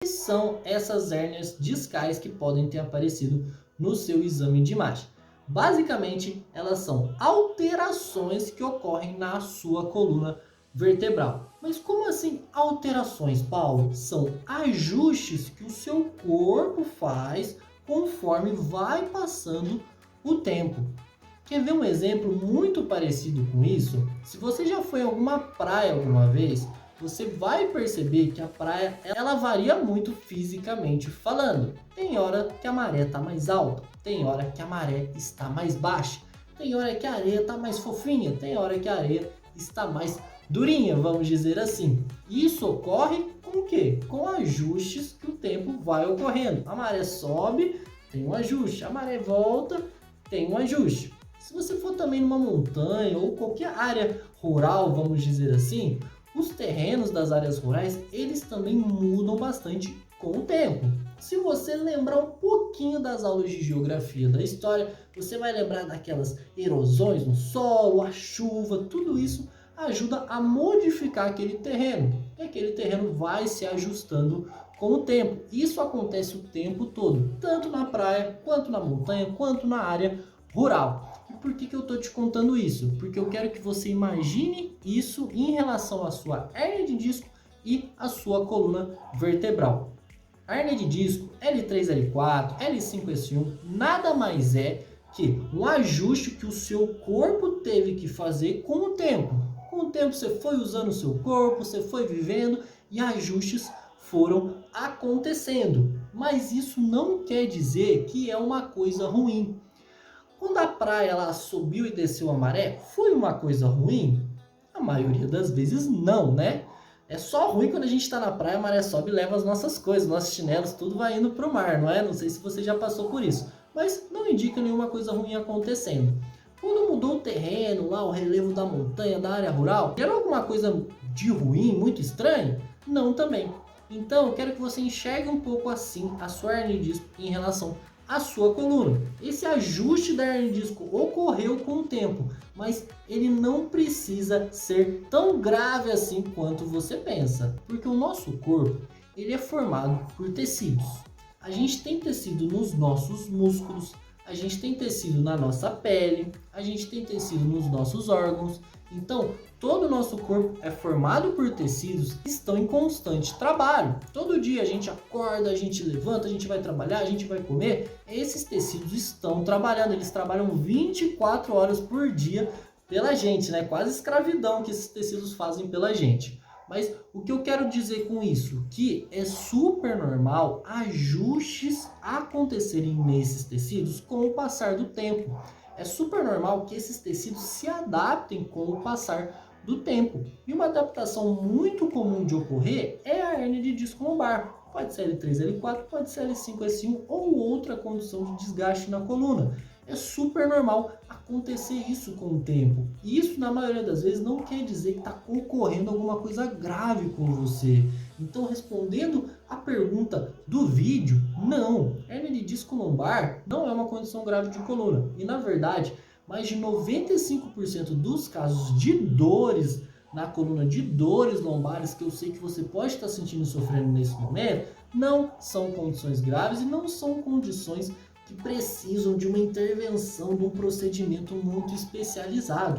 que são essas hérnias discais que podem ter aparecido no seu exame de imagem? Basicamente, elas são alterações que ocorrem na sua coluna vertebral. Mas como assim alterações, Paulo? São ajustes que o seu corpo faz conforme vai passando o tempo. Quer ver um exemplo muito parecido com isso? Se você já foi a alguma praia alguma vez, você vai perceber que a praia ela varia muito fisicamente falando. Tem hora que a maré está mais alta, tem hora que a maré está mais baixa, tem hora que a areia está mais fofinha, tem hora que a areia está mais durinha, vamos dizer assim. Isso ocorre com o quê? Com ajustes que o tempo vai ocorrendo. A maré sobe, tem um ajuste, a maré volta, tem um ajuste. Se você for também numa montanha ou qualquer área rural, vamos dizer assim, os terrenos das áreas rurais, eles também mudam bastante com o tempo. Se você lembrar um pouquinho das aulas de geografia da história, você vai lembrar daquelas erosões no solo, a chuva, tudo isso ajuda a modificar aquele terreno. E aquele terreno vai se ajustando com o tempo. Isso acontece o tempo todo, tanto na praia, quanto na montanha, quanto na área rural. E por que eu estou te contando isso? Porque eu quero que você imagine isso em relação à sua hérnia de disco e à sua coluna vertebral. A hérnia de disco L3, L4, L5, S1 nada mais é que um ajuste que o seu corpo teve que fazer com o tempo. Com o tempo você foi usando o seu corpo, você foi vivendo e ajustes foram acontecendo. Mas isso não quer dizer que é uma coisa ruim. Quando a praia ela subiu e desceu a maré, foi uma coisa ruim? A maioria das vezes não, né? É só ruim quando a gente está na praia, a maré sobe e leva as nossas coisas, nossos chinelos, tudo vai indo para o mar, não é? Não sei se você já passou por isso, mas não indica nenhuma coisa ruim acontecendo. Quando mudou o terreno, lá o relevo da montanha, da área rural, gerou alguma coisa de ruim, muito estranho? Não também. Então eu quero que você enxergue um pouco assim a sua hernia de disco em relação a sua coluna. Esse ajuste da hernia de disco ocorreu com o tempo, mas ele não precisa ser tão grave assim quanto você pensa, porque o nosso corpo ele é formado por tecidos. A gente tem tecido nos nossos músculos, a gente tem tecido na nossa pele, a gente tem tecido nos nossos órgãos. Então, todo o nosso corpo é formado por tecidos que estão em constante trabalho. Todo dia a gente acorda, a gente levanta, a gente vai trabalhar, a gente vai comer. Esses tecidos estão trabalhando, eles trabalham 24 horas por dia pela gente, né? Quase escravidão que esses tecidos fazem pela gente. Mas o que eu quero dizer com isso? Que é super normal ajustes acontecerem nesses tecidos com o passar do tempo. É super normal que esses tecidos se adaptem com o passar do tempo. E uma adaptação muito comum de ocorrer é a hérnia de disco lombar. Pode ser L3, L4, pode ser L5, S1 ou outra condição de desgaste na coluna. É super normal acontecer isso com o tempo. E isso, na maioria das vezes, não quer dizer que está ocorrendo alguma coisa grave com você. Então, respondendo a pergunta do vídeo, não. Hérnia de disco lombar não é uma condição grave de coluna. E, na verdade, mais de 95% dos casos de dores na coluna, de dores lombares, que eu sei que você pode estar sentindo e sofrendo nesse momento, não são condições graves e não são condições que precisam de uma intervenção, de um procedimento muito especializado.